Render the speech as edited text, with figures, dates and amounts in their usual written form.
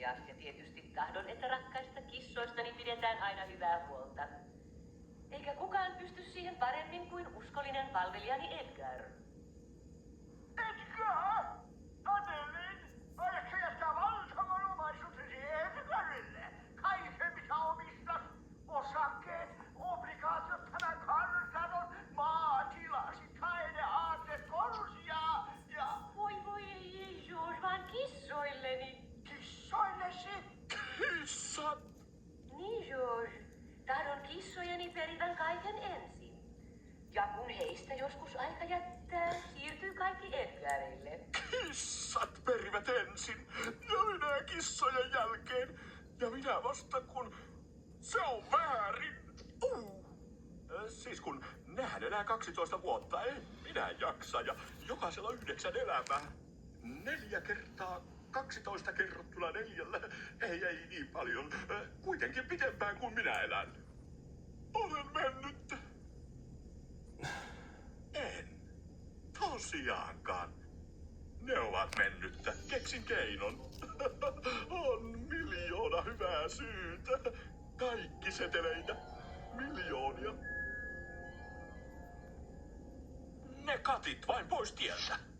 utelias ja tietysti tahdon, että rakkaista kissoistani pidetään aina hyvää huolta. Eikä kukaan pysty siihen paremmin kuin uskollinen palvelijani Edgar. Edgar! Adeline! Aiotko jättää valtavan omaisuutesi Edgarille? Kaiken mitä omistat? Osakkeet, obligaatiot, tämän kartanon, maatilasi, taideaarteet, korsia ja... Voi ei, George, vaan kissoilleni. Kissoillesi? Kissat! Niin, George. Tahdon kissojeni perivän kaiken ensin. Ja kun heistä joskus aika jättää, siirtyy kaikki Edgarille. Kissat perivät ensin ja minä kissojen jälkeen. Ja minä vasta kun se on väärin. Siis kun nehän elää 12 vuotta, en minä jaksa ja jokaisella 9 elämää. 4 kertaa 12 kerrottuna 4. Ei niin paljon. Kuitenkin pitempään kuin minä elän. Olen mennyt. En. Tosiaankaan. Ne ovat mennyttä. Keksin keinon. On miljoona hyvää syytä. Kaikki seteleitä. Miljoonia. Ne katit vain pois tieltä.